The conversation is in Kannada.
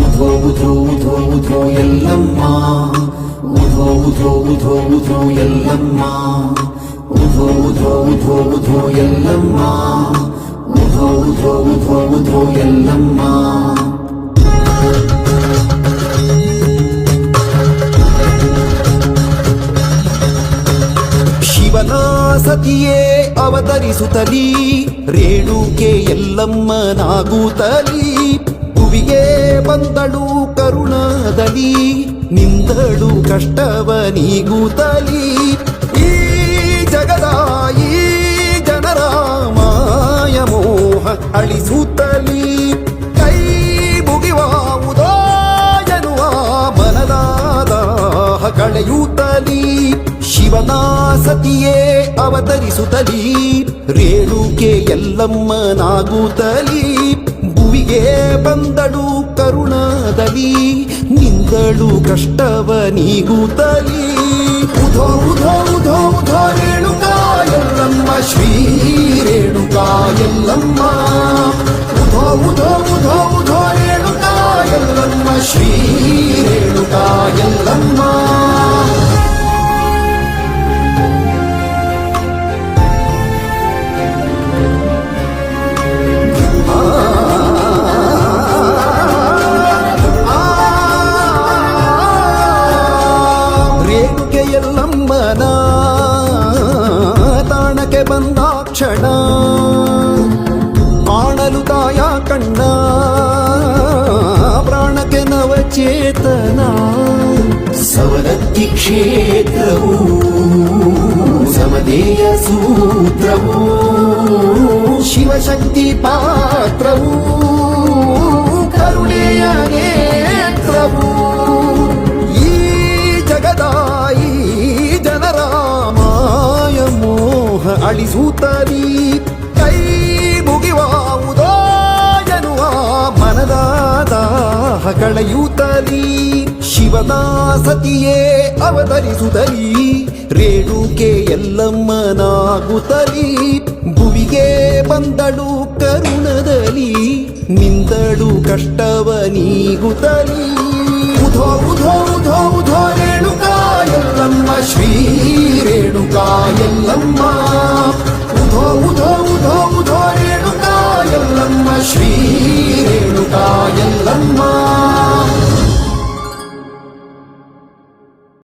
ಉಧೋ ಉಧೋ ಉಧೋ ಉಧೋ ಎಲ್ಲಮ್ಮ, ಉಧೋ ಉಧೋ ಉಧೋ ಉಧೋ ಎಲ್ಲಮ್ಮ, ಉಧೋ ಉಧೋ ಉಧೋ ಉಧೋ ಎಲ್ಲಮ್ಮ, ಉಧೋ ಉಧೋ ಉಧೋ ಉಧೋ ಎಲ್ಲಮ್ಮ. ಶಿವನ ಸತಿಯೇ ಅವತರಿಸುತ್ತಲೀ, ರೇಣುಕೆ ಎಲ್ಲಮ್ಮನಾಗುತ್ತಲೀ, ಭುವಿಗೆ ಬಂದಳು ಕರುಣದಲ್ಲಿ, ನಿಂದಳು ಕಷ್ಟವ ನೀಗುತ್ತಲೀ, ಈ ಜಗದ ಈ ಜನರ ಮಾಯ ಮೋಹ ಅಳಿಸುತ್ತಲೀ, ಕೈ ಮುಗಿಯುವುದೋ ಎನ್ನುವ ಮನದಾದ ಕಳೆಯುತ್ತಲೀ, ಶಿವನ ಸತಿಯೇ ಅವತರಿಸುತ್ತಲೀ, ರೇಣುಕೆ ಎಲ್ಲಮ್ಮನಾಗುತ್ತಲೀ, ಭುವಿಗೆ ಬಂದಳು ಕರುಣದಲ್ಲಿ, ನಿಂದಳು ಕಷ್ಟವ ನೀಗುತ್ತಲೀ. ಉಧೋ ಉಧೋ ಉಧೋ ಉಧೋ ರೇಣುಕಾ ಎಲ್ಲಮ್ಮ, ಶ್ರೀ ರೇಣುಕಾ ಎಲ್ಲಮ್ಮ, ಉಧೋ ಉಧೋ ಉಧೋ ಉಧೋ ರೇಣುಕಾ ಎಲ್ಲಮ್ಮ, ಶ್ರೀ ರೇಣುಕಾ ಎಲ್ಲಮ್ಮ. ಎಲ್ಲಮ್ಮನ ತಾಣಕ್ಕೆ ಬಂದಾಕ್ಷಣ, ಕಾಣಲು ತಾಯ ಕಣ್ಣ, ಪ್ರಾಣಕ್ಕೆ ನವಚೇತನ, ಸವದತ್ತಿ ಕ್ಷೇತ್ರವು ಸಮದೇಯ ಸೂತ್ರವು, ಶಿವಶಕ್ತಿ ಪಾತ್ರವು, ಕರುಣೆಯ ನೇತ್ರವು, ಈ ಜಗದಾಯಿ ಜನರ ಮಾಯ ಮೋಹ ಅಳಿಸುತ್ತಲೀ, ಕೈ ಮುಗಿಯುವುದೋ ಎನ್ನುವ ಮನದಾದ ಕಳೆಯುತ್ತಲೀ, ಶಿವನ ಸತಿಯೇ ಅವತರಿಸುತ್ತಲೀ, ರೇಣುಕೆ ಎಲ್ಲಮ್ಮನಾಗುತ್ತಲೀ, ಭುವಿಗೆ ಬಂದಳು ಕರುಣದಲ್ಲಿ, ನಿಂದಳು ಕಷ್ಟವ ನೀಗುತ್ತಲೀ. ಉಧೋ ಉಧೋ ಉಧೋ ಉಧೋ ರೇಣುಕಾ ಎಲ್ಲಮ್ಮ, ಶ್ರೀ ರೇಣುಕಾ ಎಲ್ಲಮ್ಮ.